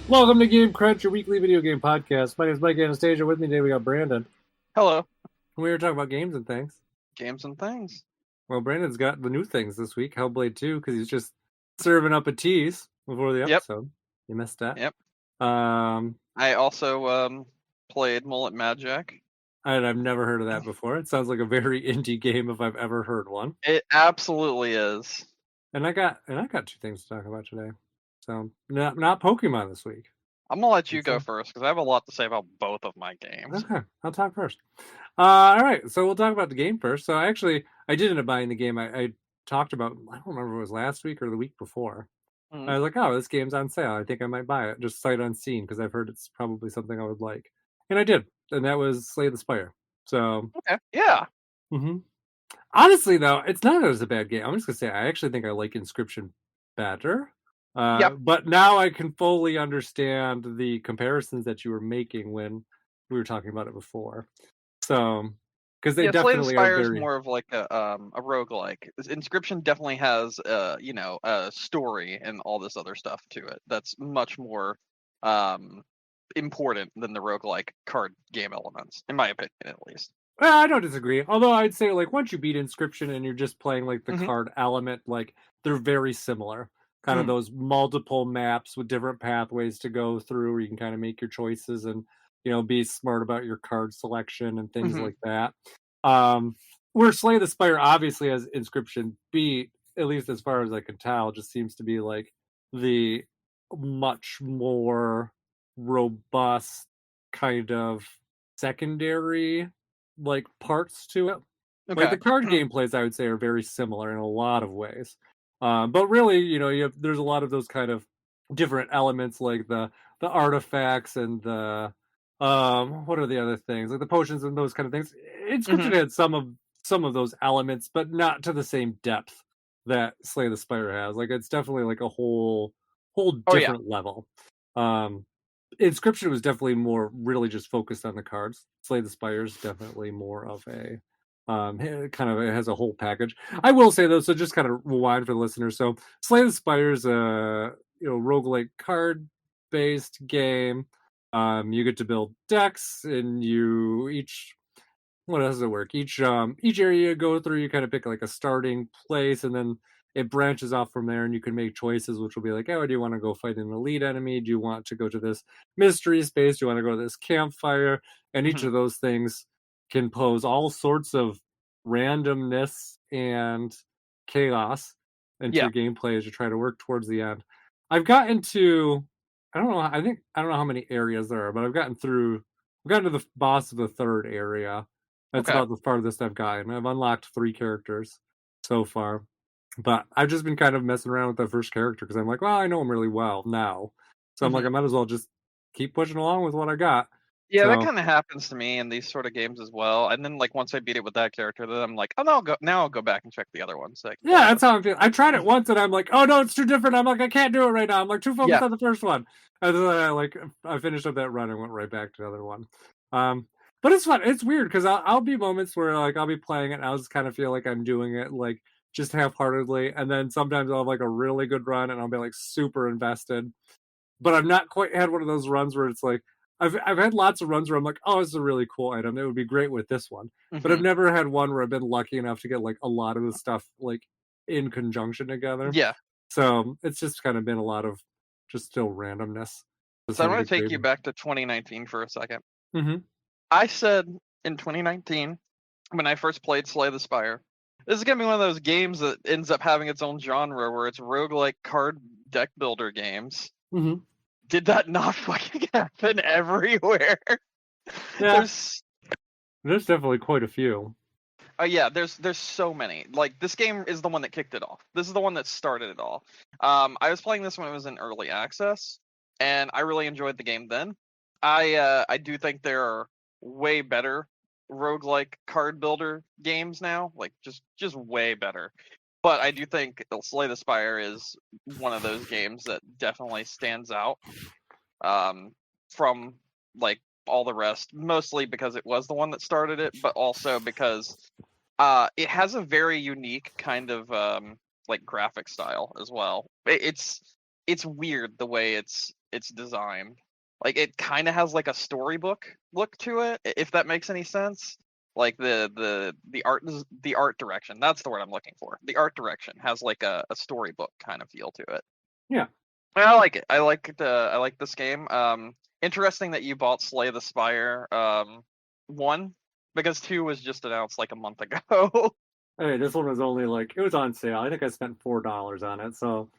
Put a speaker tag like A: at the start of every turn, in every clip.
A: Welcome to Game Crunch, your weekly video game podcast. My name is Mike Anastasia. With me today we got Brandon.
B: Hello.
A: We were talking about games and things.
B: Games and things.
A: Well, Brandon's got the new things this week, Hellblade 2, because he's just serving up a tease before the episode. You missed that.
B: Yep.
A: I
B: also played Mullet Madjack.
A: And I've never heard of that before. It sounds like a very indie game if I've ever heard one.
B: It absolutely is.
A: And I got two things to talk about today. So not Pokemon this week.
B: I'm gonna let you go first because I have a lot to say about both of my games.
A: Okay, I'll talk first. All right, so we'll talk about the game first. So I did end up buying the game. I talked about, I don't remember if it was last week or the week before. I was like, oh, this game's on sale. I think I might buy it, just sight unseen, because I've heard it's probably something I would like. And I did, and that was Slay the Spire. So
B: okay, yeah.
A: Mm-hmm. Honestly, though, it's not as a bad game. I'm just gonna say I actually think I like Inscription better. But now I can fully understand the comparisons that you were making when we were talking about it before. So, because they definitely
B: Slay the Spire is more of like a roguelike. Inscription definitely has a story and all this other stuff to it. That's much more important than the roguelike card game elements, in my opinion, at least.
A: I don't disagree. Although I'd say, like, once you beat Inscription and you're just playing like the card element, like they're very similar. Kind of those multiple maps with different pathways to go through, where you can kind of make your choices and be smart about your card selection and things like that. Where Slay the Spire obviously has Inscription beat, at least as far as I can tell, just seems to be like the much more robust kind of secondary like parts to it. Okay. Like the card gameplays, I would say, are very similar in a lot of ways. But really, there's a lot of those kind of different elements, like the artifacts and the what are the other things, like the potions and those kind of things. Inscription had some of those elements, but not to the same depth that Slay the Spire has. Like it's definitely like a whole different level. Inscription was definitely more really just focused on the cards. Slay the Spire is definitely more of a it has a whole package. I will say though, so just kind of rewind for the listeners. So Slay the Spire is a roguelike card based game. You get to build decks, and what does it work? Each area you go through, you kind of pick like a starting place, and then it branches off from there, and you can make choices, which will be like, oh, do you want to go fight an elite enemy? Do you want to go to this mystery space? Do you want to go to this campfire? And each of those things can pose all sorts of randomness and chaos into your gameplay as you try to work towards the end. I've gotten to, I don't know how many areas there are, but I've gotten to the boss of the third area. That's about the farthest I've gotten. I've unlocked 3 characters so far, but I've just been kind of messing around with that first character because I'm like, well, I know him really well now. So I'm like, I might as well just keep pushing along with what I got.
B: Yeah, that kind of happens to me in these sort of games as well. And then, like, once I beat it with that character, then I'm like, oh, I'll go back and check the other ones. Like,
A: yeah, that's how I'm feeling. I tried it once, and I'm like, oh no, it's too different. I'm like, I can't do it right now. I'm like too focused on the first one. And then I finished up that run and went right back to the other one. But it's fun. It's weird because I'll be moments where like I'll be playing it, and I'll just kind of feel like I'm doing it like just half-heartedly, and then sometimes I'll have like a really good run, and I'll be like super invested. But I've not quite had one of those runs where it's like, I've had lots of runs where I'm like, oh, this is a really cool item. It would be great with this one. But I've never had one where I've been lucky enough to get like a lot of the stuff like in conjunction together.
B: Yeah.
A: So it's just kind of been a lot of just still randomness.
B: So I want to take you back to 2019 for a second.
A: Mm-hmm.
B: I said in 2019, when I first played Slay the Spire, this is going to be one of those games that ends up having its own genre where it's roguelike card deck builder games.
A: Mm-hmm.
B: Did that not fucking happen everywhere?
A: Yeah. There's definitely quite a few.
B: Yeah, there's so many. Like, this game is the one that kicked it off. This is the one that started it all. I was playing this when it was in early access, and I really enjoyed the game then. I do think there are way better roguelike card builder games now, like just way better. But I do think Slay the Spire is one of those games that definitely stands out from like all the rest, mostly because it was the one that started it, but also because it has a very unique kind of like graphic style as well. It's weird the way it's it's designed. Like it kind of has like a storybook look to it, if that makes any sense. Like the art direction. That's the word I'm looking for. The art direction has like a storybook kind of feel to it.
A: Yeah.
B: I like it. I like this game. Interesting that you bought Slay the Spire 1 because 2 was just announced like a month ago.
A: Hey, this one was only like it was on sale. I think I spent $4 on it, so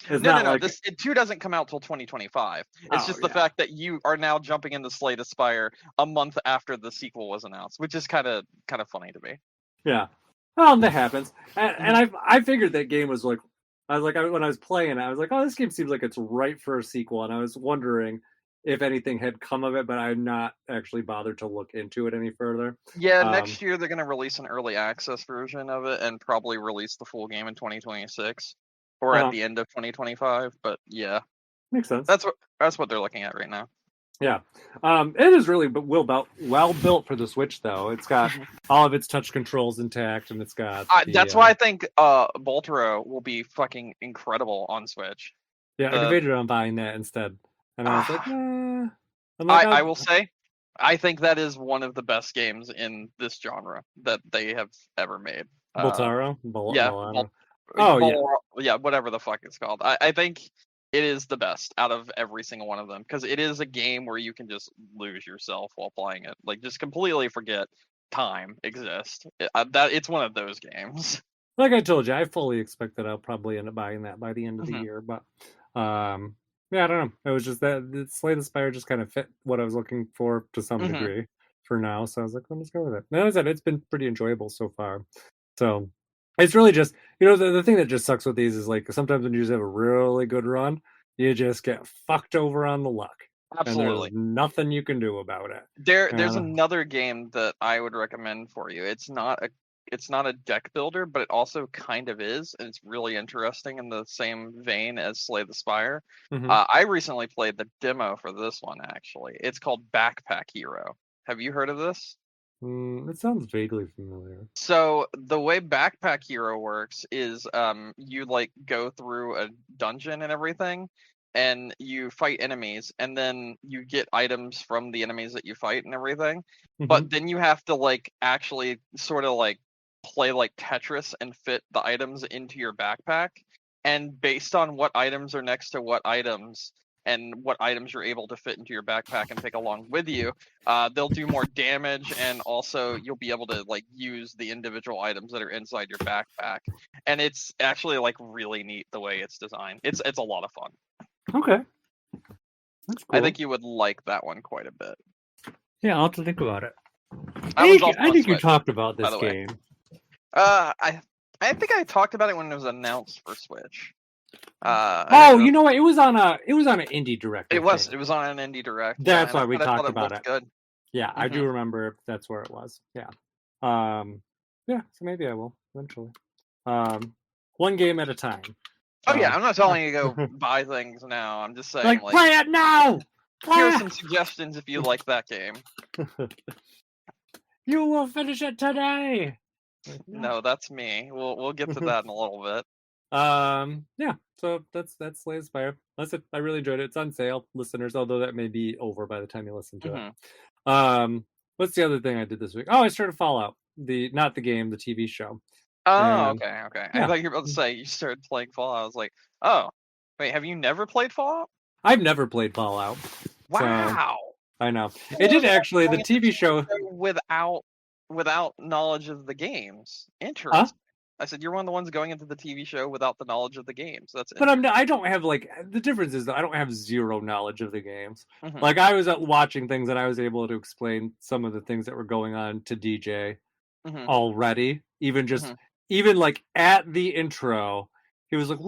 A: it's
B: No,
A: not like
B: This 2 doesn't come out till 2025. It's just the fact that you are now jumping into Slay the Spire a month after the sequel was announced, which is kind of funny to me.
A: Yeah. Well, that happens. And I figured that game was like, I was like, when I was playing, I was like, oh, this game seems like it's right for a sequel. And I was wondering if anything had come of it, but I'm not actually bothered to look into it any further.
B: Yeah, next year they're going to release an early access version of it and probably release the full game in 2026 or at the end of 2025. But yeah,
A: makes sense.
B: That's what they're looking at right now.
A: Yeah, it is really well built for the Switch, though. It's got all of its touch controls intact, and it's got.
B: That's why I think Boltero will be fucking incredible on Switch.
A: Yeah, I debated on buying that instead, and I was like,
B: I will say, I think that is one of the best games in this genre that they have ever made.
A: Boltero,
B: yeah, whatever the fuck it's called. I think it is the best out of every single one of them because it is a game where you can just lose yourself while playing it. Like just completely forget time exists. It's one of those games.
A: Like I told you, I fully expect that I'll probably end up buying that by the end of the year. But yeah, I don't know. It was just that Slay the Spire just kind of fit what I was looking for to some degree for now. So I was like, let's go with it. And as I said, it's been pretty enjoyable so far. So it's really just, the thing that just sucks with these is like sometimes when you just have a really good run, you just get fucked over on the luck.
B: Absolutely.
A: And there's nothing you can do about it.
B: There's another game that I would recommend for you. It's not a deck builder, but it also kind of is, and it's really interesting in the same vein as Slay the Spire. I recently played the demo for this one, actually. It's called Backpack Hero. Have you heard of this?
A: It sounds vaguely familiar.
B: So the way Backpack Hero works is you like go through a dungeon and everything, and you fight enemies, and then you get items from the enemies that you fight and everything. But then you have to like actually sort of like play like Tetris and fit the items into your backpack. And based on what items are next to what items and what items you're able to fit into your backpack and take along with you, they'll do more damage, and also you'll be able to like use the individual items that are inside your backpack. And it's actually like really neat the way it's designed. It's a lot of fun.
A: Okay. That's cool.
B: I think you would like that one quite a bit.
A: Yeah, I'll have to think about it. I think you talked about this game.
B: I think I talked about it when it was announced for Switch.
A: You know what? It was on an indie direct.
B: It was on an indie direct.
A: That's why we talked about it.
B: Good.
A: Yeah, I do remember that's where it was. Yeah. Yeah, so maybe I will eventually. One game at a time.
B: Oh yeah, I'm not telling you to go buy things now. I'm just saying like
A: play it now.
B: Here are some suggestions if you like that game.
A: You will finish it today.
B: No, that's me. We'll get to that in a little bit.
A: Yeah, so that's Slay the Spire. That's it. I really enjoyed it. It's on sale, listeners, although that may be over by the time you listen to it. What's the other thing I did this week? Oh, I started Fallout. Not the game, the TV show.
B: Oh, okay. Yeah. I thought you were about to say you started playing Fallout. I was like, oh, wait, have you never played Fallout?
A: I've never played Fallout.
B: Wow.
A: So, I know. It did actually, the TV show...
B: Without knowledge of the games. Interesting. Huh? I said, you're one of the ones going into the TV show without the knowledge of the games. That's
A: But I don't have, like, the difference is that I don't have zero knowledge of the games. Like, I was watching things and I was able to explain some of the things that were going on to DJ already. Even like at the intro, he was like,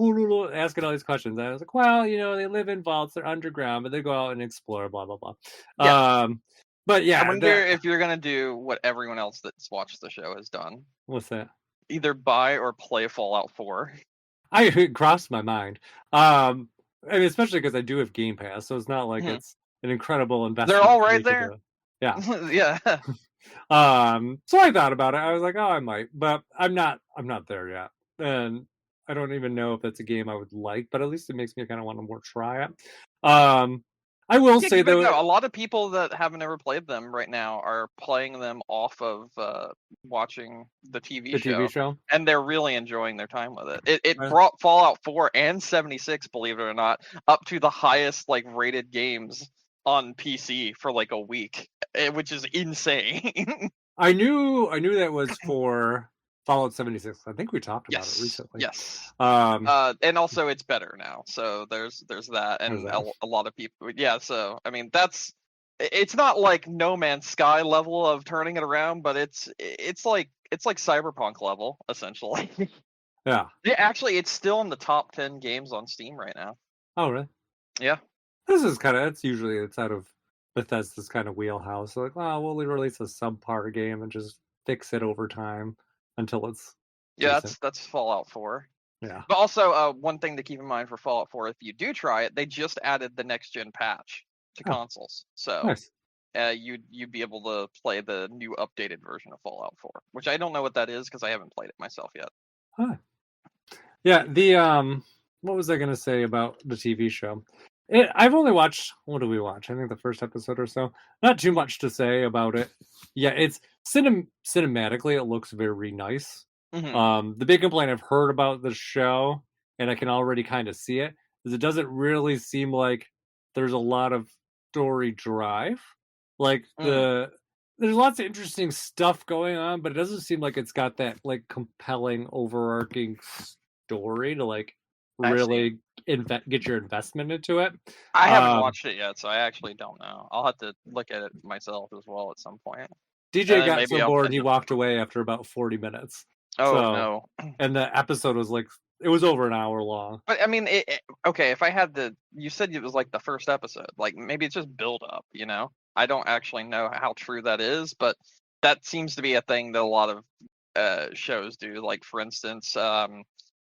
A: asking all these questions. And I was like, well, they live in vaults, they're underground, but they go out and explore, blah, blah, blah. Yeah. But yeah,
B: I wonder if you're gonna do what everyone else that's watched the show has done.
A: What's that?
B: Either buy or play Fallout 4.
A: It crossed my mind. I mean, especially because I do have Game Pass, so it's not like it's an incredible investment.
B: They're all right there.
A: Yeah.
B: Yeah.
A: So I thought about it. I was like, oh, I might, but I'm not there yet. And I don't even know if that's a game I would like, but at least it makes me kind of want to more try it. I will
B: Yeah,
A: say
B: give it a
A: though,
B: go. A lot of people that haven't ever played them right now are playing them off of watching the TV
A: the TV
B: show,
A: show.
B: and they're really enjoying their time with it. It
A: uh,
B: brought Fallout 4 and 76, believe it or not, up to the highest like rated games on PC for like a week, which is insane.
A: I knew that was for Fallout 76. I think we talked about it
B: Yes,
A: recently.
B: yes.
A: Um,
B: And also it's better now, so there's that,
A: there's
B: and
A: that.
B: a lot of people, yeah. So I mean, it's not like No Man's Sky level of turning it around, but it's like Cyberpunk level essentially.
A: Yeah.
B: Yeah, actually, it's still in the top 10 games on Steam right now.
A: Oh, really?
B: Yeah,
A: This is kind of, it's out of Bethesda's kind of wheelhouse. Like, well, we'll release a subpar game and just fix it over time until it's
B: yeah.
A: decent.
B: That's Fallout 4.
A: Yeah.
B: But also, one thing to keep in mind for Fallout 4, if you do try it, they just added the next gen patch to
A: Oh,
B: consoles, so
A: nice.
B: you'd be able to play the new updated version of Fallout 4, which I don't know what that is because I haven't played it myself yet.
A: Huh. Yeah, what was I gonna say about the TV show? I've only watched, what do we watch? I think the first episode or so. Not too much to say about it. Yeah, it's cinematically it looks very nice. The big complaint I've heard about the show, and I can already kind of see it, is it doesn't really seem like there's a lot of story drive. Like there's lots of interesting stuff going on, but it doesn't seem like it's got that like compelling overarching story to like
B: I see.
A: really get your investment into it.
B: I haven't watched it yet, so I actually don't know. I'll have to look at it myself as well at some point, and
A: DJ
B: then
A: got so
B: maybe I'll
A: bored
B: end
A: he
B: up.
A: walked away after about 40 minutes.
B: Oh
A: So,
B: no.
A: and the episode was like it was over an hour long.
B: But I mean, okay, if I had you said it was like the first episode, like maybe it's just build up, you know? I don't actually know how true that is, but that seems to be a thing that a lot of shows do. Like for instance,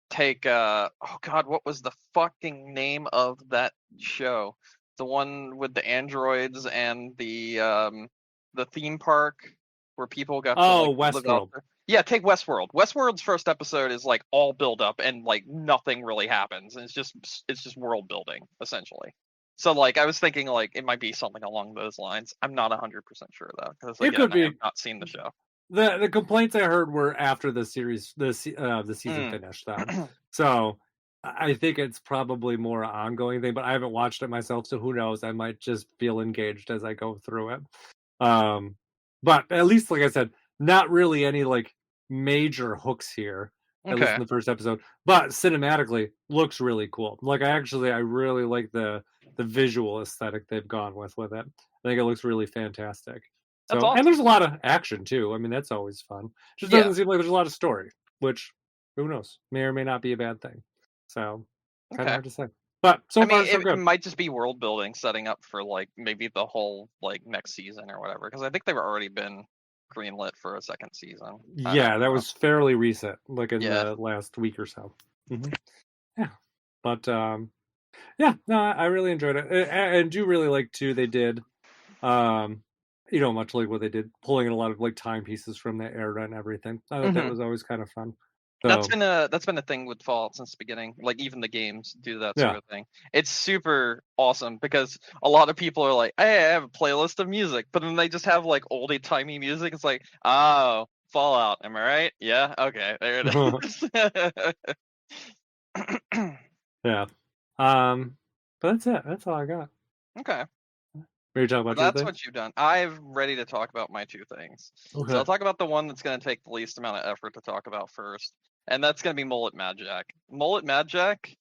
B: take oh god, what was the fucking name of that show? The one with the androids and the theme park where people got to like
A: Oh,
B: live out
A: Westworld.
B: there. Yeah, take Westworld. Westworld's first episode is like all build up and like nothing really happens, and it's just world building essentially. So like I was thinking like it might be something along those lines. I'm not 100% sure though, because
A: It
B: again
A: could
B: I have
A: be.
B: not seen the show.
A: The complaints I heard were after the season finished though. So I think it's probably more an ongoing thing, but I haven't watched it myself, so who knows? I might just feel engaged as I go through it. But at least, like I said, not really any like major hooks here, at least
B: Okay,
A: in the first episode. But cinematically, looks really cool. Like I really like the visual aesthetic they've gone with it. I think it looks really fantastic.
B: that's
A: So, and
B: awesome.
A: there's a lot of action too. I mean, that's always fun. Just
B: Yeah.
A: doesn't seem like there's a lot of story, which who knows, may or may not be a bad thing. So, kind of
B: Okay.
A: hard to say. But so
B: I mean,
A: far, so
B: it
A: good.
B: might just be world building, setting up for like maybe the whole like next season or whatever. Because I think they've already been greenlit for a second season. I
A: Yeah,
B: don't
A: that
B: know.
A: was fairly recent, like in
B: Yeah.
A: the last week or so. Yeah, but yeah, no, I really enjoyed it, and do really like too. They did, much like what they did, pulling in a lot of like timepieces from the era and everything. I thought that was always kind of fun.
B: That's
A: So
B: been a thing with Fallout since the beginning. Like even the games do that sort
A: yeah,
B: of thing. It's super awesome because a lot of people are like, "Hey, I have a playlist of music," but then they just have like oldie timey music. It's like, oh, Fallout. Am I right? Yeah. Okay. There it is.
A: yeah. But that's it. That's all I got.
B: Okay.
A: Ready to talk about your
B: That's
A: thing?
B: what you've done. I'm ready to talk about my two things. So
A: Okay.
B: I'll talk about the one that's going to take the least amount of effort to talk about first, and that's going to be Mullet Madjack. Mullet Madjack,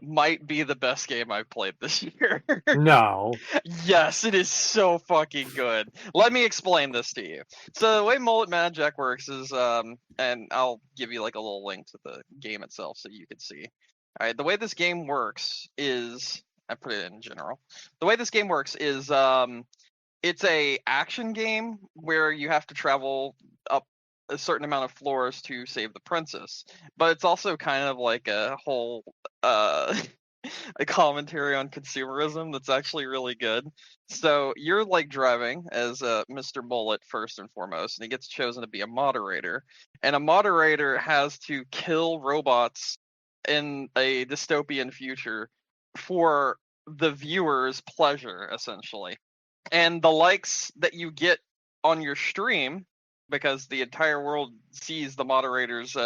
B: might be the best game I've played this year.
A: No.
B: Yes, it is so fucking good. Let me explain this to you. So the way Mullet Madjack works is, and I'll give you like a little link to the game itself so you can see. All right, the way this game works is, I put it in general. The way this game works is, it's a action game where you have to travel up a certain amount of floors to save the princess. But it's also kind of like a whole a commentary on consumerism that's actually really good. So you're like driving as Mr. Mullet first and foremost, and he gets chosen to be a moderator. And a moderator has to kill robots in a dystopian future for the viewer's pleasure, essentially. And the likes that you get on your stream, because the entire world sees the moderator's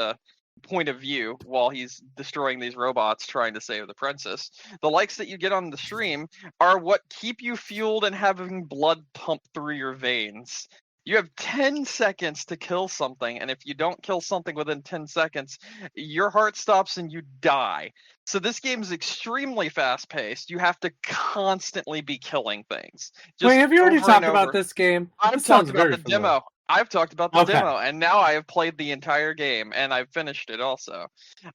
B: point of view while he's destroying these robots trying to save the princess. The likes that you get on the stream are what keep you fueled and having blood pump through your veins. You have 10 seconds to kill something, and if you don't kill something within 10 seconds, your heart stops and you die. So this game is extremely fast-paced. You have to constantly be killing things. Just
A: Wait, have you already
B: over and
A: talked about
B: over.
A: this game?
B: I've
A: This
B: talked
A: sounds
B: about
A: very
B: the
A: familiar.
B: demo. I've talked about the
A: Okay.
B: demo, and now I have played the entire game, and I've finished it also.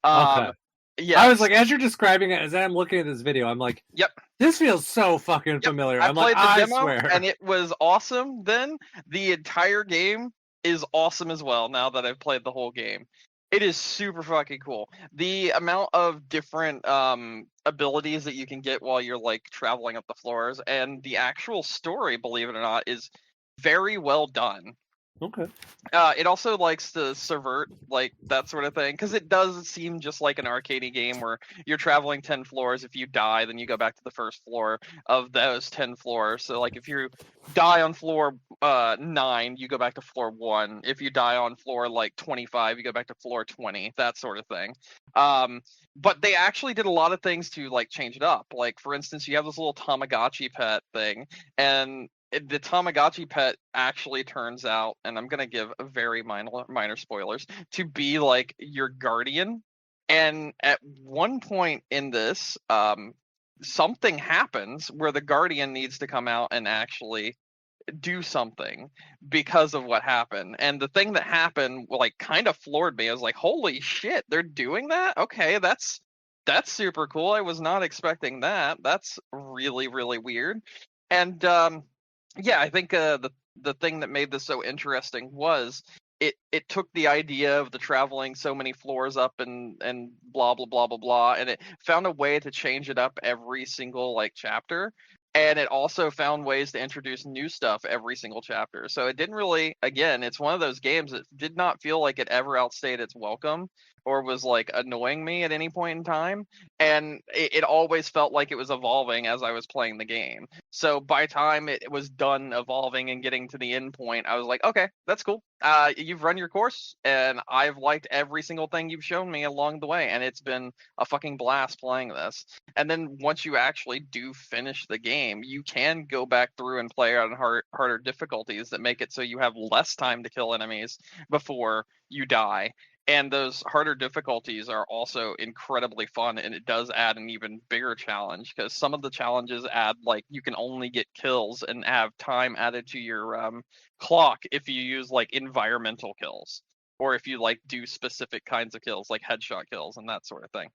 A: Okay.
B: Yeah.
A: I was like, as you're describing it, as I'm looking at this video, I'm like,
B: Yep.
A: this feels so fucking familiar.
B: I
A: I'm
B: played
A: like,
B: the
A: I
B: demo,
A: swear.
B: and it was awesome then. The entire game is awesome as well now that I've played the whole game. It is super fucking cool. The amount of different abilities that you can get while you're like traveling up the floors, and the actual story, believe it or not, is very well done.
A: Okay.
B: It also likes to subvert like that sort of thing, because it does seem just like an arcadey game where you're traveling 10 floors. If you die, then you go back to the first floor of those 10 floors. So like if you die on floor 9, you go back to floor 1. If you die on floor like 25, you go back to floor 20, that sort of thing. But they actually did a lot of things to like change it up. Like for instance, you have this little Tamagotchi pet thing, and the Tamagotchi pet actually turns out, and I'm gonna give a very minor spoilers, to be like your guardian. And at one point in this, something happens where the guardian needs to come out and actually do something because of what happened. And the thing that happened like kind of floored me. I was like, holy shit, they're doing that? Okay, that's super cool. I was not expecting that. That's really, really weird. And yeah, I think the thing that made this so interesting was it took the idea of the traveling so many floors up and blah blah blah blah blah, and it found a way to change it up every single like chapter. And it also found ways to introduce new stuff every single chapter. So it didn't really, again, it's one of those games that did not feel like it ever outstayed its welcome or was like annoying me at any point in time. And it always felt like it was evolving as I was playing the game. So by time it was done evolving and getting to the end point, I was like, okay, that's cool. You've run your course, and I've liked every single thing you've shown me along the way, and it's been a fucking blast playing this. And then once you actually do finish the game, you can go back through and play on harder difficulties that make it so you have less time to kill enemies before you die. And those harder difficulties are also incredibly fun, and it does add an even bigger challenge, because some of the challenges add like you can only get kills and have time added to your clock if you use like environmental kills, or if you like do specific kinds of kills like headshot kills and that sort of thing.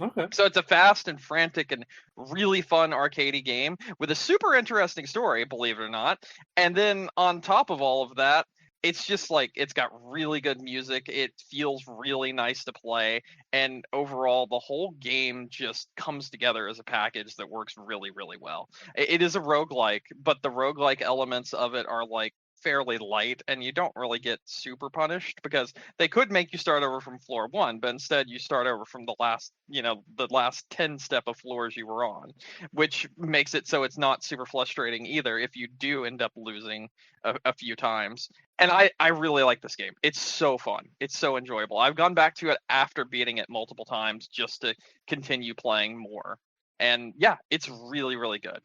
A: Okay.
B: So it's a fast and frantic and really fun arcadey game with a super interesting story, believe it or not. And then on top of all of that, it's just like it's got really good music. It feels really nice to play, and overall the whole game just comes together as a package that works really, really well. It is a roguelike, but the roguelike elements of it are like fairly light, and you don't really get super punished, because they could make you start over from floor 1, but instead you start over from the last 10 step of floors you were on, which makes it so it's not super frustrating either if you do end up losing a few times. And I really like this game. It's so fun. It's so enjoyable. I've gone back to it after beating it multiple times just to continue playing more. And yeah, it's really, really good.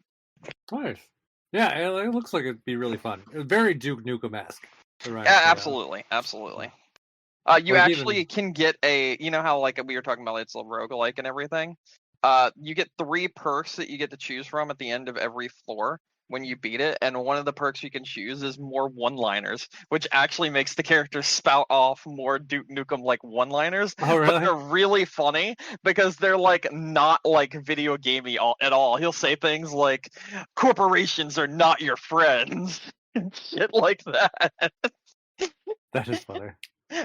A: Nice. Yeah, it looks like it'd be really fun. Very Duke Nukem-esque.
B: Yeah, absolutely. Absolutely. You
A: Like
B: actually can get you know how like we were talking about, it's a roguelike and everything. You get 3 perks that you get to choose from at the end of every floor when you beat it, and one of the perks you can choose is more one-liners, which actually makes the character spout off more Duke Nukem like one-liners.
A: Oh, really?
B: But they're really funny because they're like not like video gamey at all. He'll say things like corporations are not your friends and shit like that.
A: That is funny.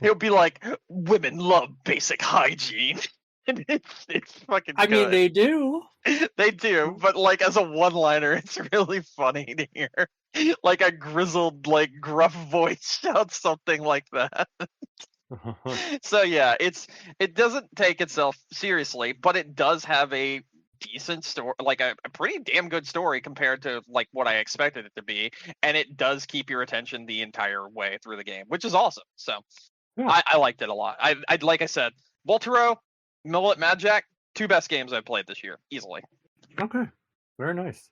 B: He'll be like, women love basic hygiene. It's fucking
A: I mean,
B: good.
A: they do.
B: They do, but like as a one-liner, it's really funny to hear like a grizzled, like gruff voice shout something like that. So yeah, it doesn't take itself seriously, but it does have a decent story, like a pretty damn good story compared to like what I expected it to be, and it does keep your attention the entire way through the game, which is awesome. So
A: Yeah.
B: I liked it a lot. I like I said, Voltero, Mullet Madjack, two best games I've played this year, easily.
A: Okay. Very nice.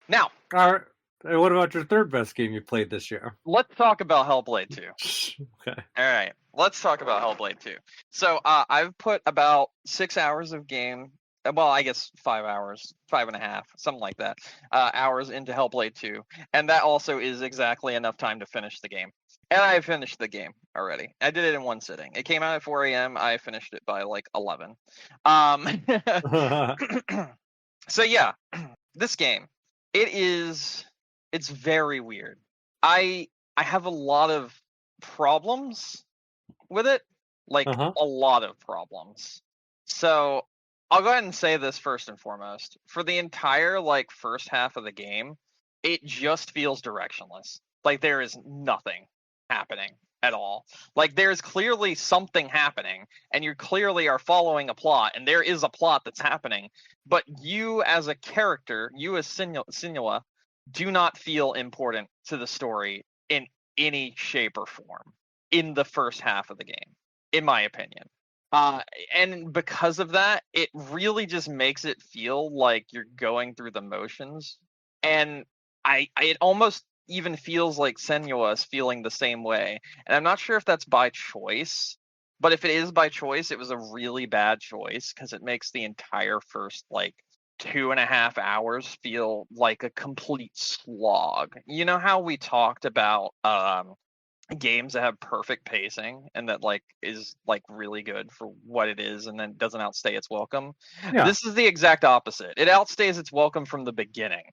B: Now,
A: All right. Hey, what about your third best game you played this year?
B: let's talk about Hellblade 2.
A: Okay.
B: All right, let's talk about Hellblade 2. So I've put about 6 hours of game, well, I guess 5 hours, 5.5, something like that, hours into Hellblade 2, and that also is exactly enough time to finish the game. And I finished the game already. I did it in one sitting. It came out at 4 a.m. I finished it by like 11. So yeah, this game, it's very weird. I have a lot of problems with it, like
A: Uh-huh.
B: a lot of problems. So I'll go ahead and say this first and foremost. For the entire like first half of the game, it just feels directionless. Like there is nothing happening at all. Like there's clearly something happening, and you clearly are following a plot, and there is a plot that's happening. But you as a character, you as Sinua, do not feel important to the story in any shape or form in the first half of the game, in my opinion. And because of that, it really just makes it feel like you're going through the motions. And it almost even feels like Senua is feeling the same way. And I'm not sure if that's by choice, but if it is by choice, it was a really bad choice because it makes the entire first like 2.5 hours feel like a complete slog. You know how we talked about games that have perfect pacing and that like is like really good for what it is and then doesn't outstay its welcome.
A: Yeah.
B: This is the exact opposite. It outstays its welcome from the beginning.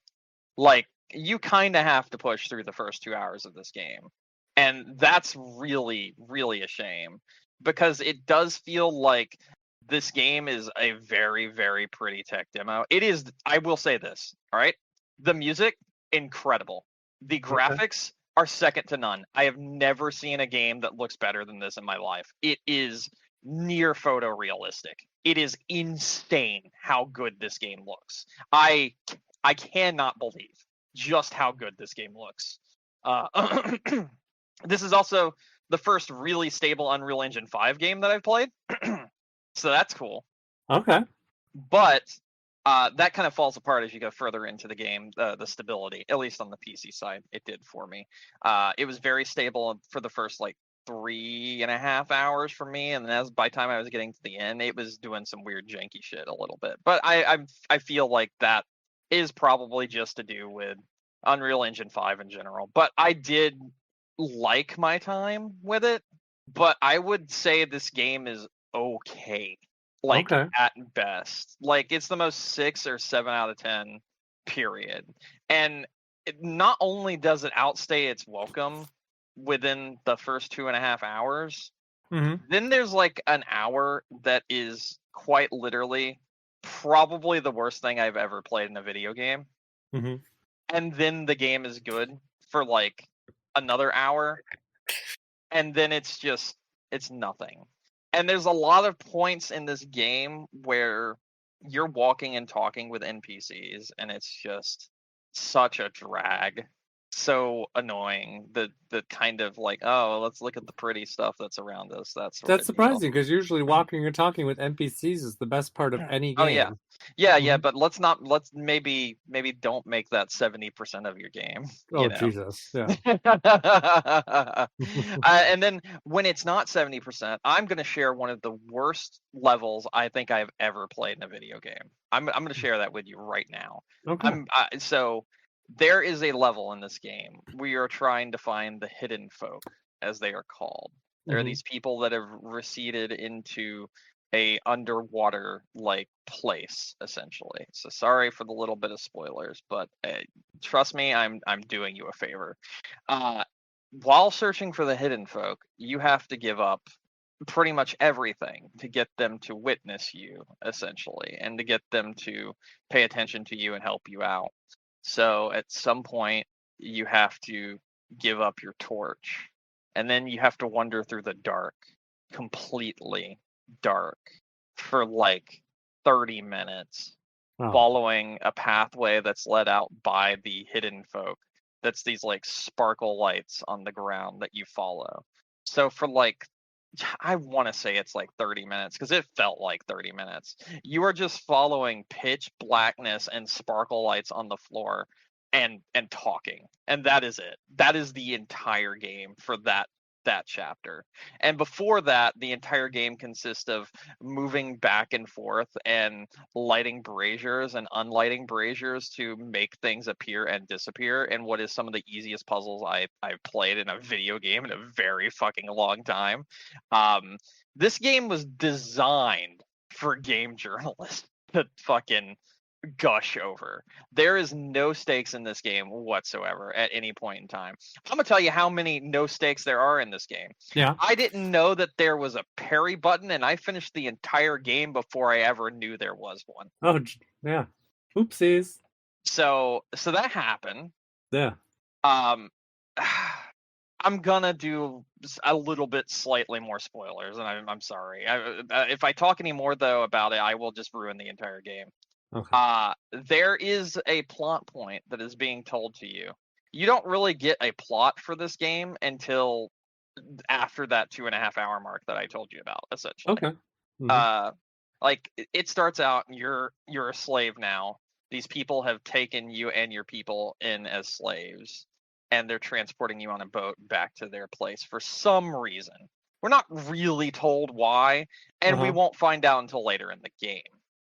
B: Like you kind of have to push through the first 2 hours of this game. And that's really, really a shame because it does feel like this game is a very, very pretty tech demo. It is, I will say this, all right? The music, incredible. The graphics are second to none. I have never seen a game that looks better than this in my life. It is near photorealistic. It is insane how good this game looks. I cannot believe just how good this game looks. This is also the first really stable Unreal Engine 5 game that I've played. So that's cool.
A: Okay.
B: But that kind of falls apart as you go further into the game, the stability, at least on the PC side, it did for me. It was very stable for the first like 3.5 hours for me, and then by the time I was getting to the end, it was doing some weird janky shit a little bit. But I feel like that is probably just to do with Unreal Engine 5 in general. But I did like my time with it, but I would say this game is okay, like
A: Okay.
B: at best. Like it's the most 6 or 7 out of 10 period. And not only does it outstay its welcome within the first 2.5 hours, then there's like an hour that is quite literally probably the worst thing I've ever played in a video game. And then the game is good for like another hour, and then it's nothing. And there's a lot of points in this game where you're walking and talking with NPCs, and it's just such a drag. So annoying. The kind of like, oh, let's look at the pretty stuff that's around us. That's
A: surprising because usually walking or talking with NPCs is the best part of any game.
B: Oh yeah, yeah. But let's maybe don't make that 70% of your game.
A: Oh Jesus, yeah.
B: And then when it's not 70%, I'm going to share one of the worst levels I think I've ever played in a video game. I'm going to share that with you right now.
A: Okay.
B: So there is a level in this game where you're trying to find the hidden folk, as they are called. There are these people that have receded into a underwater like place, essentially. So sorry for the little bit of spoilers, but trust me, I'm doing you a favor. While searching for the hidden folk, you have to give up pretty much everything to get them to witness you, essentially, and to get them to pay attention to you and help you out. So at some point, you have to give up your torch, and then you have to wander through the dark, completely dark, for like 30 minutes, following a pathway that's led out by the hidden folk. That's these like sparkle lights on the ground that you follow. So for like, I want to say it's like 30 minutes because it felt like 30 minutes. You are just following pitch blackness and sparkle lights on the floor and talking. And that is it. That is the entire game for that chapter. And before that, the entire game consists of moving back and forth and lighting braziers and unlighting braziers to make things appear and disappear in what is some of the easiest puzzles I've played in a video game in a very fucking long time. This game was designed for game journalists to fucking gush over. There is no stakes in this game whatsoever at any point in time. I'm gonna tell you how many no stakes there are in this game.
A: Yeah.
B: I didn't know that there was a parry button, and I finished the entire game before I ever knew there was one.
A: Oh, yeah. Oopsies.
B: So that happened.
A: Yeah.
B: I'm gonna do a little bit slightly more spoilers, and I'm sorry. If I talk any more though about it, I will just ruin the entire game.
A: Okay.
B: There is a plot point that is being told to you. You don't really get a plot for this game until after that 2.5 hour mark that I told you about, essentially.
A: Okay. Mm-hmm.
B: Like it starts out, you're a slave now. These people have taken you and your people in as slaves, and they're transporting you on a boat back to their place for some reason. We're not really told why, and we won't find out until later in the game.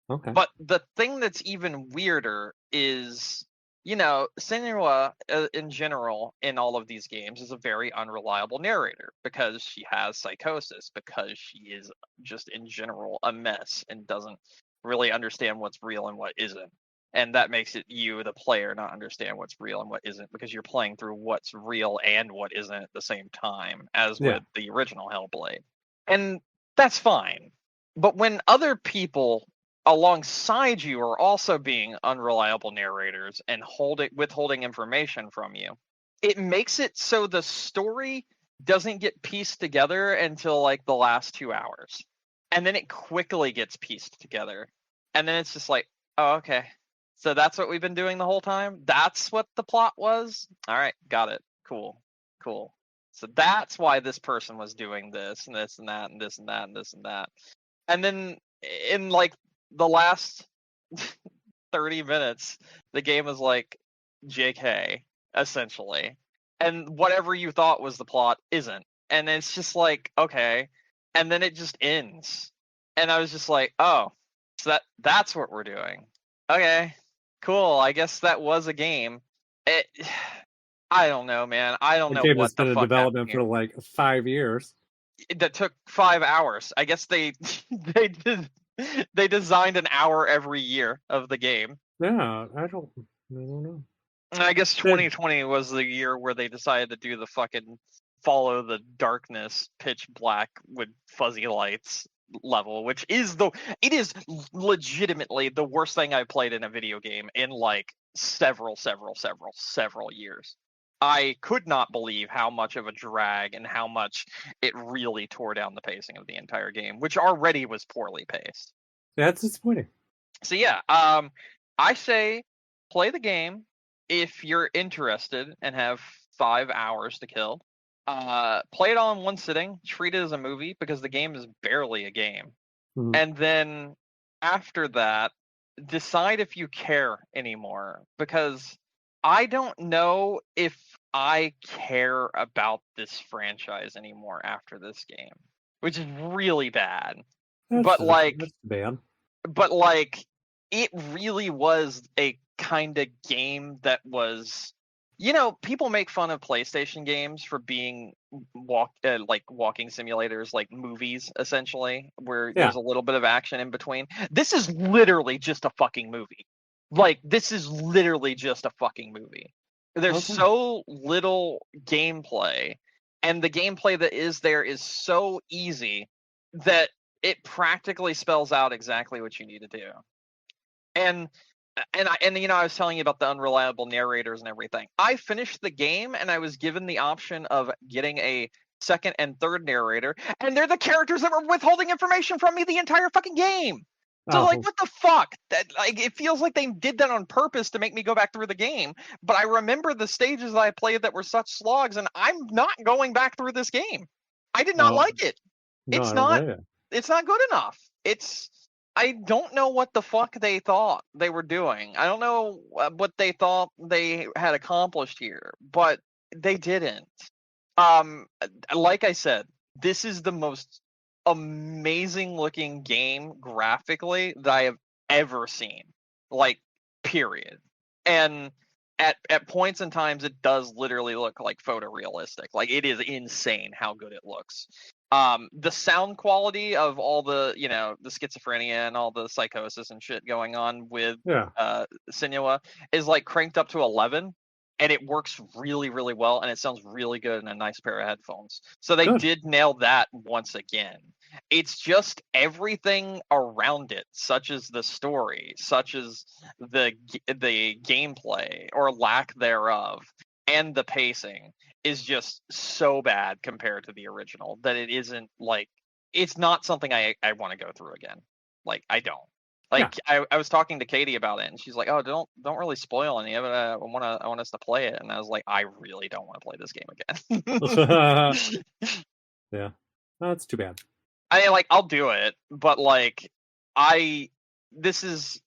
A: Okay.
B: But the thing that's even weirder is, Senua in general in all of these games is a very unreliable narrator because she has psychosis, because she is just in general a mess and doesn't really understand what's real and what isn't. And that makes it you, the player, not understand what's real and what isn't because you're playing through what's real and what isn't at the same time, as with the original Hellblade. And that's fine. But when other people alongside you are also being unreliable narrators and withholding information from you, it makes it so the story doesn't get pieced together until like the last 2 hours, and then it quickly gets pieced together, and then it's just like, oh, okay, so that's what we've been doing the whole time. That's what the plot was. All right, got it. Cool. So that's why this person was doing this and this and that and this and that and this and that. And then in like the last 30 minutes, the game is like JK, essentially. And whatever you thought was the plot isn't. And it's just like, okay. And then it just ends. And I was just like, oh, so that's what we're doing. Okay, cool. I guess that was a game. I don't know, man. I don't know
A: what
B: the fuck
A: been in development for like 5 years.
B: That took 5 hours. I guess they designed an hour every year of the game.
A: Yeah, I don't know.
B: And I guess 2020 was the year where they decided to do the fucking follow the darkness, pitch black with fuzzy lights level, which is it is legitimately the worst thing I've played in a video game in like several years. I could not believe how much of a drag and how much it really tore down the pacing of the entire game, which already was poorly paced.
A: That's disappointing.
B: So yeah, I say play the game if you're interested and have 5 hours to kill. Play it all in one sitting, treat it as a movie because the game is barely a game.
A: Mm-hmm.
B: And then after that, decide if you care anymore, because I don't know if I care about this franchise anymore after this game, which is really bad. That's bad. But like, it really was a kind of game that was, people make fun of PlayStation games for being walking simulators, like movies, essentially, where there's a little bit of action in between. This is literally just a fucking movie. Like, this is literally just a fucking movie. There's so little gameplay, and the gameplay that is there is so easy that it practically spells out exactly what you need to do. And I was telling you about the unreliable narrators and everything. I finished the game and I was given the option of getting a second and third narrator, and they're the characters that were withholding information from me the entire fucking game. So like, what the fuck? That, like, it feels like they did that on purpose to make me go back through the game. But I remember the stages that I played that were such slogs, and I'm not going back through this game. I did not like it.
A: No, I don't blame you.
B: It's not good enough. I don't know what the fuck they thought they were doing. I don't know what they thought they had accomplished here, but they didn't. Like I said, this is the most amazing looking game graphically that I have ever seen. Like, period. And at points and times, it does literally look like photorealistic. Like, it is insane how good it looks. The sound quality of all the, the schizophrenia and all the psychosis and shit going on with Senua is like cranked up to 11, and it works really, really well, and it sounds really good in a nice pair of headphones. So they did nail that once again. It's just everything around it, such as the story, such as the gameplay or lack thereof, and the pacing is just so bad compared to the original that it isn't like, it's not something I want to go through again. Like, I don't. Like, I was talking to Katie about it, and she's like, "Oh, don't really spoil any of it. I want us to play it." And I was like, "I really don't want to play this game again."
A: Yeah, that's too bad.
B: I'll do it, but this is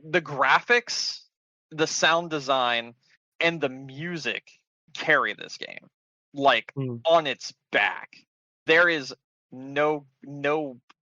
B: the graphics, the sound design, and the music carry this game on its back. There is no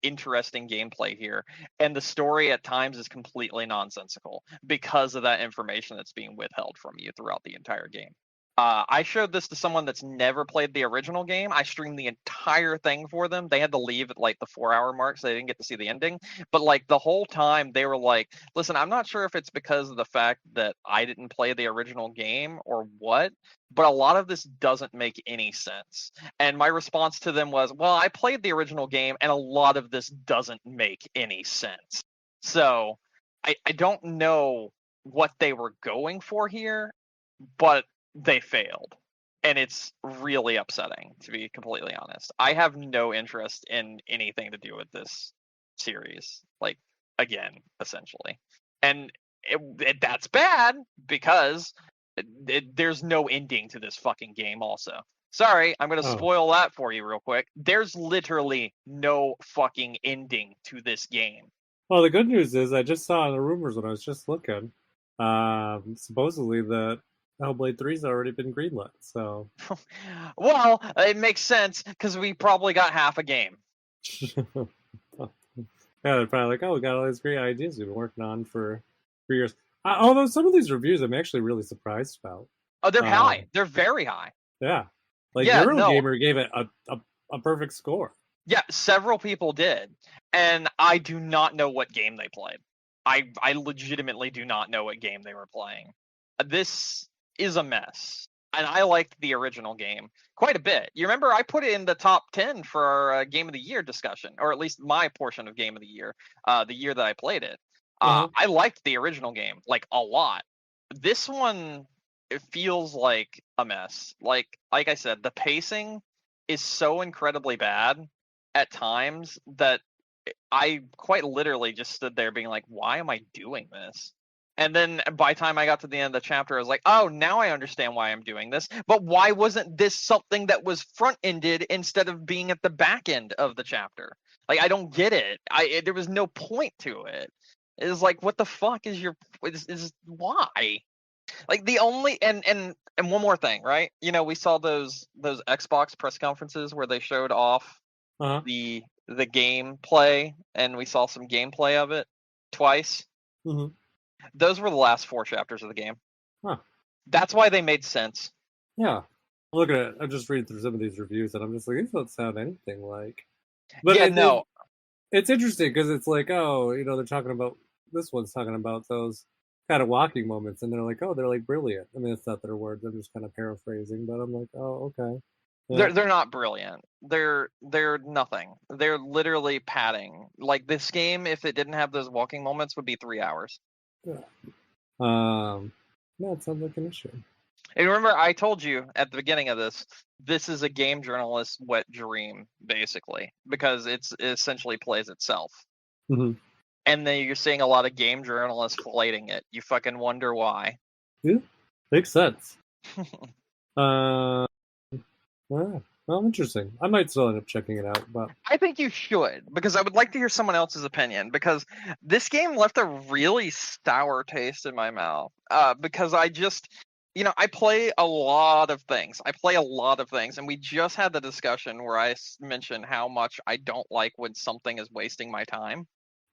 B: interesting gameplay here, and the story at times is completely nonsensical because of that information that's being withheld from you throughout the entire game. I showed this to someone that's never played the original game. I streamed the entire thing for them. They had to leave at the 4-hour mark, so they didn't get to see the ending. But the whole time they were like, "Listen, I'm not sure if it's because of the fact that I didn't play the original game or what, but a lot of this doesn't make any sense." And my response to them was, "Well, I played the original game, and a lot of this doesn't make any sense." So I don't know what they were going for here, but they failed, and it's really upsetting, to be completely honest. I have no interest in anything to do with this series, again, essentially. And that's bad because there's no ending to this fucking game also. Sorry, I'm going to spoil that for you real quick. There's literally no fucking ending to this game.
A: Well, the good news is I just saw in the rumors when I was just looking, supposedly that Hellblade 3's already been greenlit, so...
B: Well, it makes sense, because we probably got half a game.
A: Yeah, they're probably like, we got all these great ideas we've been working on for years. Although some of these reviews I'm actually really surprised about.
B: Oh, they're high. They're very high.
A: Yeah. Eurogamer gave it a perfect score.
B: Yeah, several people did. And I do not know what game they played. I legitimately do not know what game they were playing. This is a mess, and I liked the original game quite a bit. You remember I put it in the top 10 for our Game of the Year discussion, or at least my portion of Game of the Year, the year that I played it. I liked the original game a lot. This one, it feels like a mess. Like I said, the pacing is so incredibly bad at times that I quite literally just stood there being like, why am I doing this? And then by the time I got to the end of the chapter, I was like, oh, now I understand why I'm doing this. But why wasn't this something that was front-ended instead of being at the back end of the chapter? I don't get it. There was no point to it. It was like, what the fuck is why? The only and one more thing, right? We saw those Xbox press conferences where they showed off the gameplay, and we saw some gameplay of it twice.
A: Mm-hmm.
B: Those were the last 4 chapters of the game.
A: Huh.
B: That's why they made sense.
A: Yeah. Look at it. I'm just reading through some of these reviews, and I'm just like, these don't sound anything like. But
B: yeah,
A: it's interesting because it's like, they're talking about, this one's talking about those kind of walking moments, and they're like, they're brilliant. I mean, it's not their words. I'm just kind of paraphrasing, but I'm like, okay. Yeah.
B: They're not brilliant. They're nothing. They're literally padding. Like this game, if it didn't have those walking moments, would be 3 hours.
A: Yeah. No, it sounds like an issue.
B: And remember, I told you at the beginning of this is a game journalist's wet dream, basically, because it essentially plays itself.
A: Mm-hmm.
B: And then you're seeing a lot of game journalists flating it. You fucking wonder why.
A: Yeah, makes sense. Yeah. Well, interesting. I might still end up checking it out, but
B: I think you should, because I would like to hear someone else's opinion, because this game left a really sour taste in my mouth. Because I just, I play a lot of things. And we just had the discussion where I mentioned how much I don't like when something is wasting my time.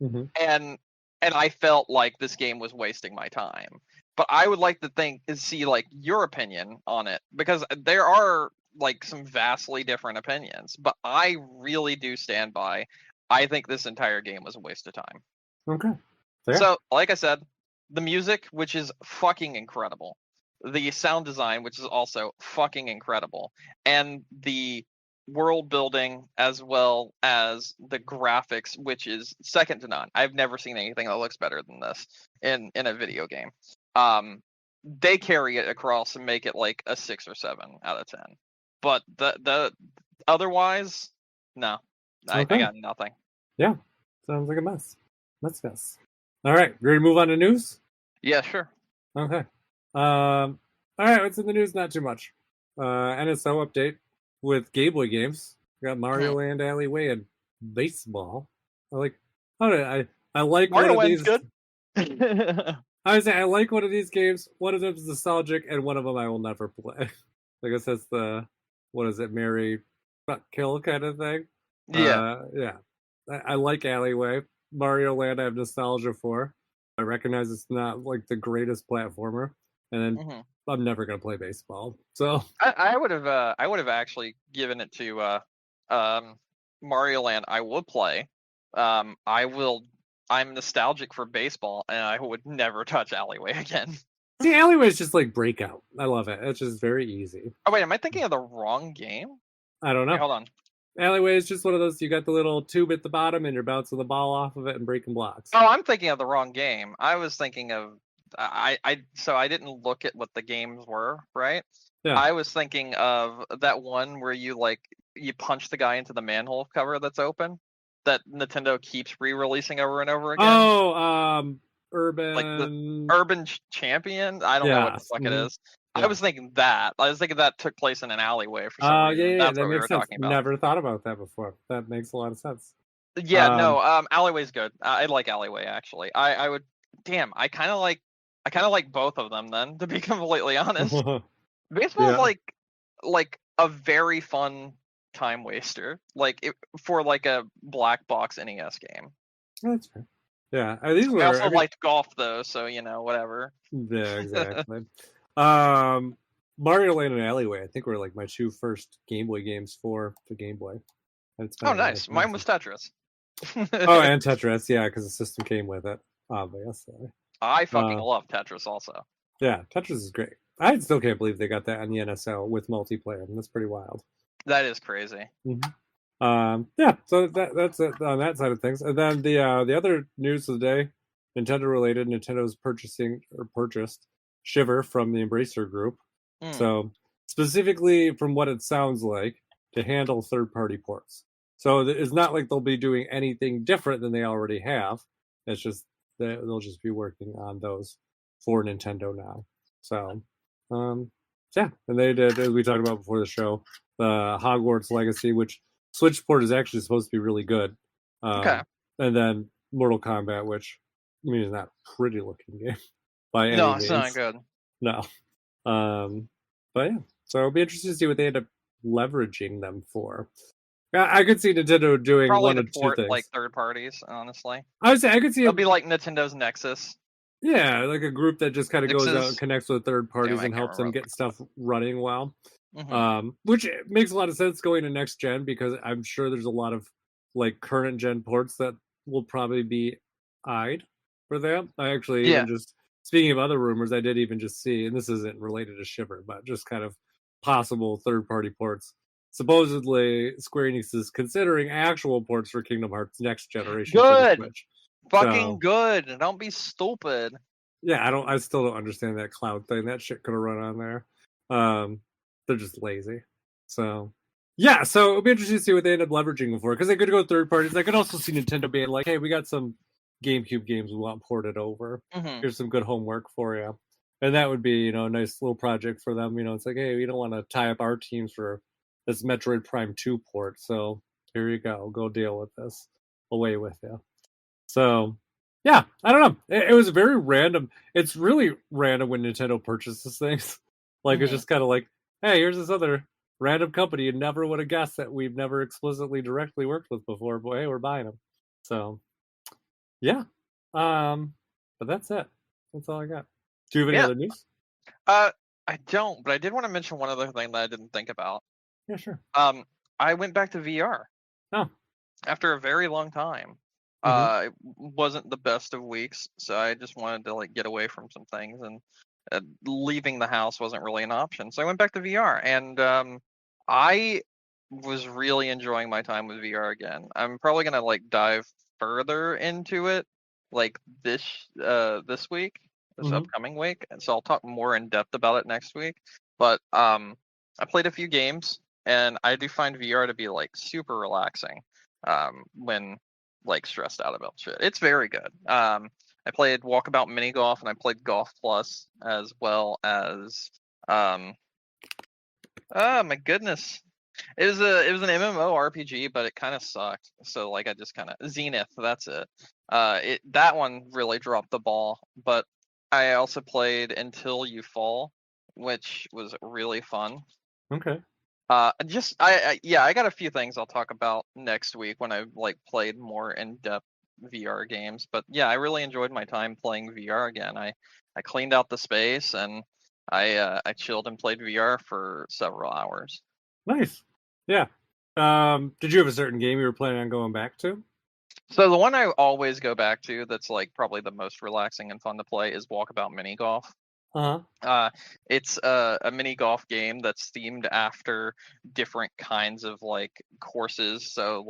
A: mm-hmm.
B: And I felt like this game was wasting my time. But I would like to see like your opinion on it, because there are like some vastly different opinions, but I really do stand by. I think this entire game was a waste of time.
A: Okay. Fair.
B: So, like I said, the music, which is fucking incredible, the sound design, which is also fucking incredible, and the world building as well as the graphics, which is second to none. I've never seen anything that looks better than this in a video game. They carry it across and make it like a 6 or 7 out of 10. But the otherwise, no, I got nothing.
A: Yeah, sounds like a mess. Mess. All right, ready to move on to news?
B: Yeah, sure.
A: Okay. All right, what's in the news? Not too much. NSO update with Game Boy games. We got Mario Land Alleyway and baseball. I like. I like
B: Mario
A: one of
B: Land's
A: these.
B: good.
A: I would say I like one of these games. One of them is nostalgic, and one of them I will never play. I guess that's the what is it, marry, fuck, kill kind of thing.
B: Yeah.
A: Yeah. I like Alleyway. Mario Land I have nostalgia for. I recognize it's not like the greatest platformer, and then I'm never gonna play baseball. So
B: I would have actually given it to Mario Land. I would play. I'm nostalgic for baseball, and I would never touch Alleyway again.
A: See, Alleyway is just like Breakout. I love it. It's just very easy.
B: Oh wait, am I thinking of the wrong game?
A: I don't know.
B: Wait, hold on.
A: Alleyway is just one of those. You got the little tube at the bottom, and you're bouncing the ball off of it and breaking blocks.
B: Oh, I'm thinking of the wrong game. I was thinking of so I didn't look at what the games were, right?
A: Yeah.
B: I was thinking of that one where you punch the guy into the manhole cover that's open, that Nintendo keeps re-releasing over and over again.
A: Oh, Urban,
B: like the Urban Champion. I don't know what the fuck it is. Yeah. I was thinking that. Took place in an alleyway for some reason.
A: Yeah,
B: that's
A: that
B: what we
A: makes
B: were
A: sense.
B: talking about.
A: Never thought about that before. That makes a lot of sense.
B: Yeah, no, Alleyway's good. I like Alleyway actually. I would. Damn, I kind of like both of them then, to be completely honest. Baseball's like a very fun time waster, for like a black box NES game.
A: That's fair. Yeah,
B: I also liked golf though, so whatever.
A: Yeah, exactly. Mario Land and Alleyway, I think were like my 2 first Game Boy games for the Game Boy.
B: Oh, nice. Mine was Tetris.
A: Oh, and Tetris, yeah, because the system came with it, obviously.
B: I fucking love Tetris also.
A: Yeah, Tetris is great. I still can't believe they got that on the NSO with multiplayer. That's pretty wild.
B: That is crazy.
A: Mm-hmm. Yeah, so that's it on that side of things. And then the other news of the day, Nintendo related. Nintendo's purchased Shiver from the Embracer Group. So specifically, from what it sounds like, to handle third-party ports. So it's not like they'll be doing anything different than they already have. It's just they'll just be working on those for Nintendo now. So, yeah, and they did, as we talked about before the show, the Hogwarts Legacy, which Switch port is actually supposed to be really good.
B: Okay.
A: And then Mortal Kombat, which I mean is not a pretty looking game by any means.
B: No, it's not good.
A: No. But yeah, so it'll be interesting to see what they end up leveraging them for. I could see Nintendo doing
B: probably
A: one of 2 things.
B: Like third parties, honestly.
A: I would say I could see
B: it'll be like Nintendo's Nexus.
A: Yeah, like a group that just kind of goes out and connects with third parties and helps them get stuff running well. Which makes a lot of sense going to next gen, because I'm sure there's a lot of like current gen ports that will probably be eyed for them. I actually even just speaking of other rumors, I did even just see, and this isn't related to Shiver, but just kind of possible third party ports. supposedly Square Enix is considering actual ports for Kingdom Hearts next generation for the
B: Good.
A: Switch.
B: Fucking good. Don't be stupid.
A: Yeah, I still don't understand that cloud thing. That shit could have run on there. They're just lazy. So yeah, so it'll be interesting to see what they end up leveraging for, because they could go third parties. I could also see Nintendo being like, hey, we got some GameCube games we want ported over. Here's some good homework for you. And that would be, a nice little project for them. It's like, hey, we don't want to tie up our teams for this Metroid Prime 2 port. So here you go. Go deal with this. Away with you. So yeah, I don't know. It was very random. It's really random when Nintendo purchases things. Like, it's just kind of like, hey, here's this other random company you never would have guessed that we've never explicitly directly worked with before, but hey, we're buying them. So yeah. But that's it. That's all I got. Do you have any other news?
B: I don't, but I did want to mention one other thing that I didn't think about.
A: Yeah, sure.
B: I went back to VR.
A: Oh.
B: After a very long time. It wasn't the best of weeks, so I just wanted to get away from some things, and leaving the house wasn't really an option. So I went back to VR, and I was really enjoying my time with VR again. I'm probably gonna dive further into it this week, this upcoming week, and so I'll talk more in depth about it next week. But I played a few games, and I do find VR to be super relaxing when stressed out about shit. It's very good. I played Walkabout Mini Golf, and I played Golf Plus, as well as oh my goodness. It was an MMO RPG, but it kind of sucked. So I just kind of Zenith, that's it. That one really dropped the ball, but I also played Until You Fall, which was really fun.
A: Okay.
B: I got a few things I'll talk about next week when I played more in-depth VR games. But yeah, I really enjoyed my time playing VR again. I cleaned out the space, and I chilled and played VR for several hours.
A: Nice. Yeah. Did you have a certain game you were planning on going back to?
B: So the one I always go back to that's probably the most relaxing and fun to play is Walkabout Mini Golf. It's a mini golf game that's themed after different kinds of courses. So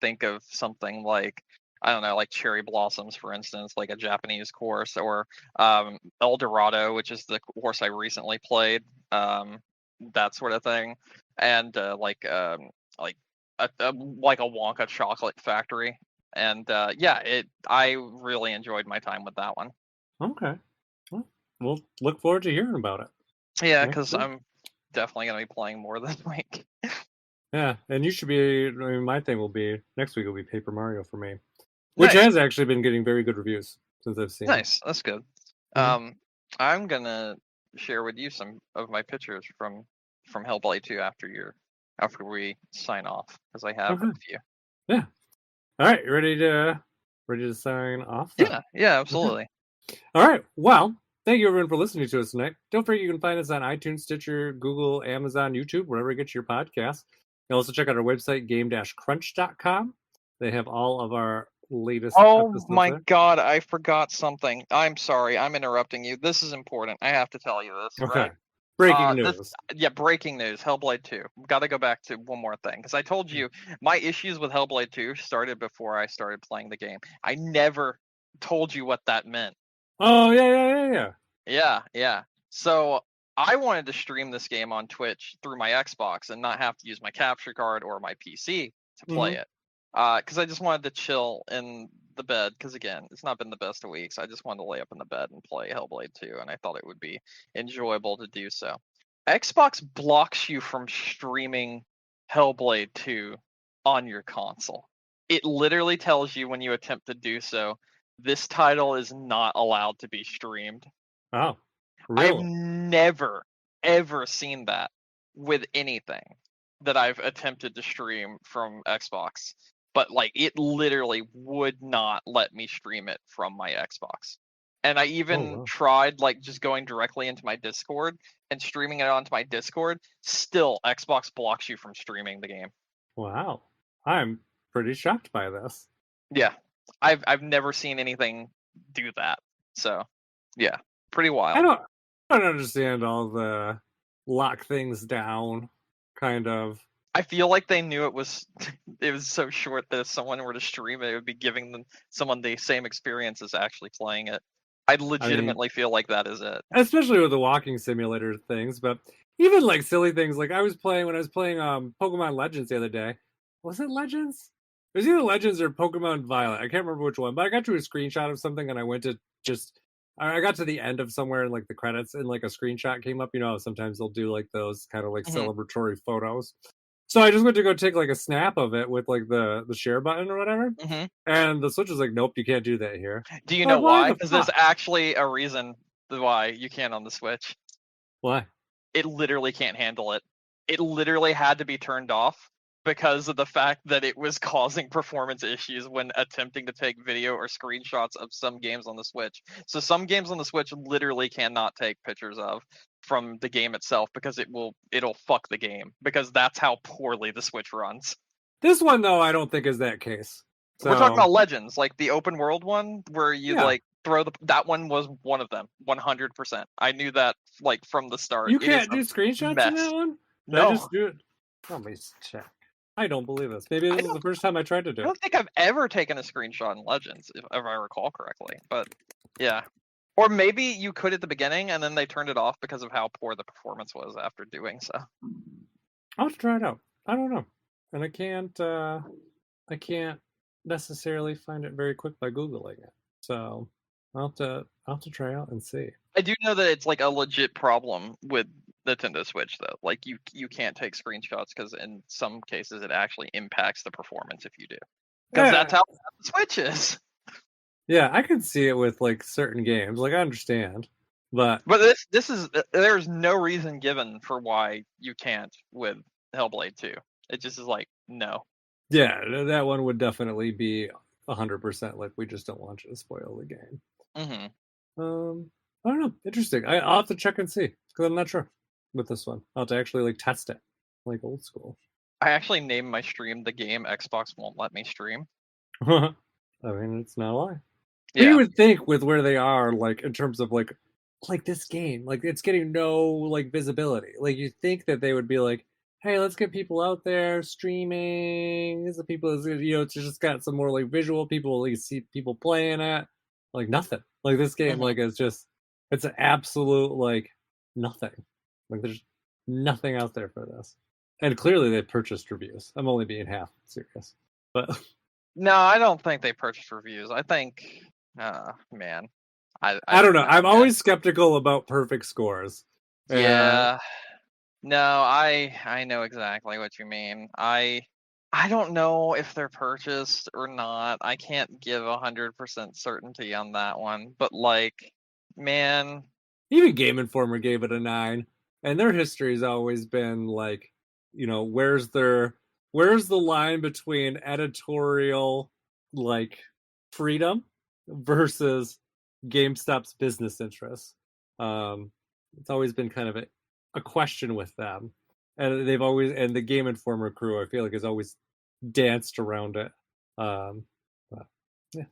B: think of something I don't know, Cherry Blossoms, for instance, a Japanese course, or El Dorado, which is the course I recently played, that sort of thing, and a Wonka chocolate factory. And I really enjoyed my time with that one.
A: Okay. We'll look forward to hearing about it.
B: Yeah, because I'm definitely going to be playing more this week.
A: Yeah, and you should be. My thing will be next week will be Paper Mario for me, which has actually been getting very good reviews since I've seen.
B: Nice, that's good. I'm gonna share with you some of my pictures from Hellblade 2 after we sign off, because I have a few.
A: Yeah. All right, ready to sign off?
B: Yeah, absolutely.
A: All right. Well, thank you everyone for listening to us tonight. Don't forget you can find us on iTunes, Stitcher, Google, Amazon, YouTube, wherever you get your podcasts. You can also check out our website, game-crunch.com. They have all of our latest episodes
B: my
A: there.
B: God, I forgot something. I'm sorry, I'm interrupting you. This is important. I have to tell you this.
A: Okay.
B: Right?
A: Breaking news.
B: Breaking news. Hellblade 2. Got to go back to one more thing, because I told you my issues with Hellblade 2 started before I started playing the game. I never told you what that meant.
A: Oh, yeah.
B: Yeah. So I wanted to stream this game on Twitch through my Xbox and not have to use my capture card or my PC to play it. Because I just wanted to chill in the bed, because again, it's not been the best of weeks. I just wanted to lay up in the bed and play Hellblade 2, and I thought it would be enjoyable to do so. Xbox blocks you from streaming Hellblade 2 on your console. It literally tells you when you attempt to do so, this title is not allowed to be streamed.
A: Oh, really?
B: I've never, ever seen that with anything that I've attempted to stream from Xbox. But it literally would not let me stream it from my Xbox. And I even tried just going directly into my Discord and streaming it onto my Discord. Still, Xbox blocks you from streaming the game.
A: Wow. I'm pretty shocked by this.
B: Yeah. I've never seen anything do that. So, yeah, pretty wild.
A: I don't understand all the lock things down kind of
B: I feel like they knew it was so short that if someone were to stream it, it would be giving someone the same experience as actually playing it. I legitimately feel like that is it.
A: Especially with the walking simulator things, but even like silly things like when I was playing Pokemon Legends the other day. Was it Legends? It was either Legends or Pokemon Violet. I can't remember which one, but I got to a screenshot of something and I went to I got to the end of somewhere in like the credits and like a screenshot came up. You know, sometimes they'll do like those kind of like celebratory photos. So I just went to go take like a snap of it with like the share button or whatever. And the Switch was like, nope, you can't do that here.
B: Do you know why? Because there's actually a reason why you can't on the Switch.
A: Why?
B: It literally can't handle it. It literally had to be turned off because of the fact that it was causing performance issues when attempting to take video or screenshots of some games on the Switch. So some games on the Switch literally cannot take pictures of from the game itself because it'll fuck the game because that's how poorly the Switch runs.
A: This one though, I don't think is that case.
B: So, we're talking about Legends, like the open world one where you like throw that one was one of them, 100%. I knew that like from the start.
A: You can't do screenshots in that one?
B: No.
A: I just do it. Let me check. I don't believe this. Maybe this is the first time I tried to do it.
B: I don't think I've ever taken a screenshot in Legends, if I recall correctly. But yeah. Or maybe you could at the beginning and then they turned it off because of how poor the performance was after doing so.
A: I'll have to try it out. I don't know. And I can't necessarily find it very quick by Googling it. So I'll have to try out and see.
B: I do know that it's like a legit problem with Nintendo Switch though. Like you can't take screenshots because in some cases it actually impacts the performance if you do. Because that's how the Switch is.
A: Yeah, I can see it with like certain games. Like I understand. But
B: this is there's no reason given for why you can't with Hellblade 2. It just is like no.
A: Yeah, that one would definitely be 100% like we just don't want you to spoil the game. I don't know. Interesting. I'll have to check and see because I'm not sure with this one. I'll have to actually like test it, like old school.
B: I actually named my stream the game Xbox won't let me stream.
A: I mean, it's not a lie.
B: Yeah.
A: You would think with where they are, like in terms of like this game, like it's getting no like visibility. Like you think that they would be like, hey, let's get people out there streaming. These are people, you know, it's just got some more like visual people, like see people playing it. Like nothing. Like this game, like it's an absolute like nothing. Like there's nothing out there for this. And clearly they purchased reviews. I'm only being half serious. But
B: no, I don't think they purchased reviews. I think man.
A: I don't know. I'm always skeptical about perfect scores.
B: Yeah. No, I know exactly what you mean. I don't know if they're purchased or not. I can't give 100% certainty on that one. But like, man,
A: even Game Informer gave it a 9, and their history's always been like, you know, where's the line between editorial like freedom versus GameStop's business interests? It's always been kind of a question with them, and they've always, and the Game Informer crew, I feel like, has always danced around it. But, yeah.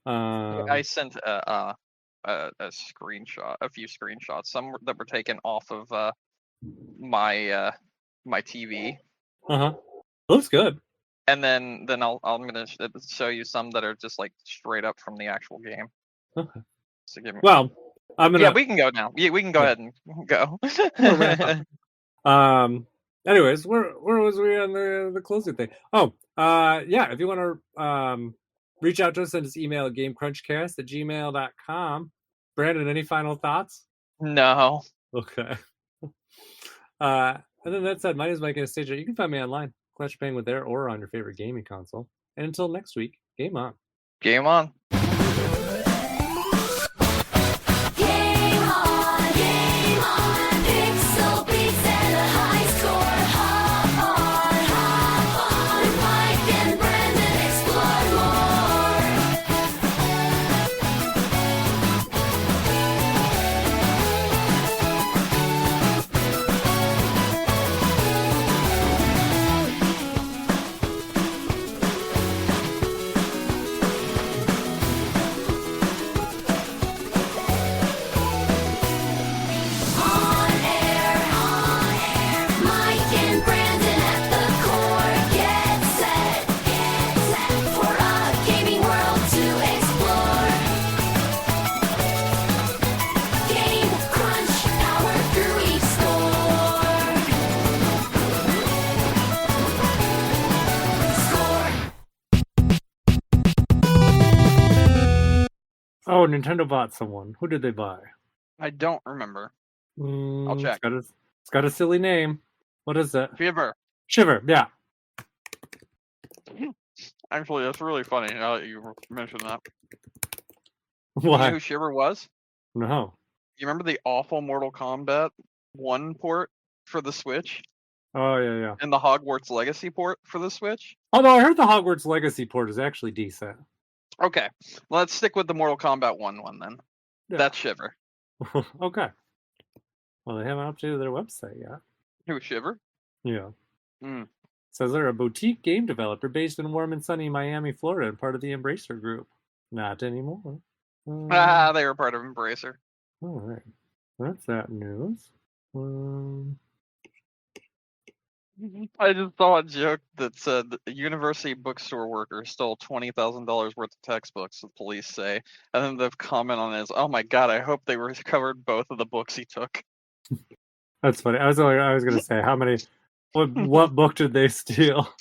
B: I sent a screenshot, a few screenshots, some that were taken off of my TV.
A: Looks good.
B: And then I'm gonna show you some that are just like straight up from the actual game.
A: Okay.
B: So give me.
A: Well, I'm gonna.
B: Yeah, we can go now. Yeah, we can go ahead and go.
A: Anyways, where was we on the closing thing? Oh, yeah. If you want to reach out to us, send us email at gamecrunchcast@gmail.com. Brandon, any final thoughts?
B: No.
A: Okay. And then that said, my name is Mike Anastasia. You can find me online, Clash of Pain with Air, or on your favorite gaming console. And until next week, game on.
B: Game on.
A: Nintendo bought someone. Who did they buy?
B: I don't remember. I'll check.
A: It's got a silly name. What is it?
B: Shiver.
A: Shiver. Yeah.
B: Actually, that's really funny. Now that you mentioned that. You know
A: Why?
B: who Shiver was?
A: No.
B: You remember the awful Mortal Kombat 1 port for the Switch?
A: Oh yeah.
B: And the Hogwarts Legacy port for the Switch?
A: Although I heard the Hogwarts Legacy port is actually decent.
B: Okay, let's stick with the Mortal Kombat 1 then.
A: Yeah.
B: That's Shiver.
A: Okay. Well, they haven't updated their website yet.
B: Who, Shiver?
A: Yeah.
B: Mm.
A: Says they're a boutique game developer based in warm and sunny Miami, Florida, and part of the Embracer Group. Not anymore.
B: They were part of Embracer.
A: All right. That's that news.
B: I just saw a joke that said that university bookstore worker stole $20,000 worth of textbooks, the police say. And then the comment on it is, oh my god, I hope they recovered both of the books he took.
A: That's funny. I was going to say, how many... What book did they steal?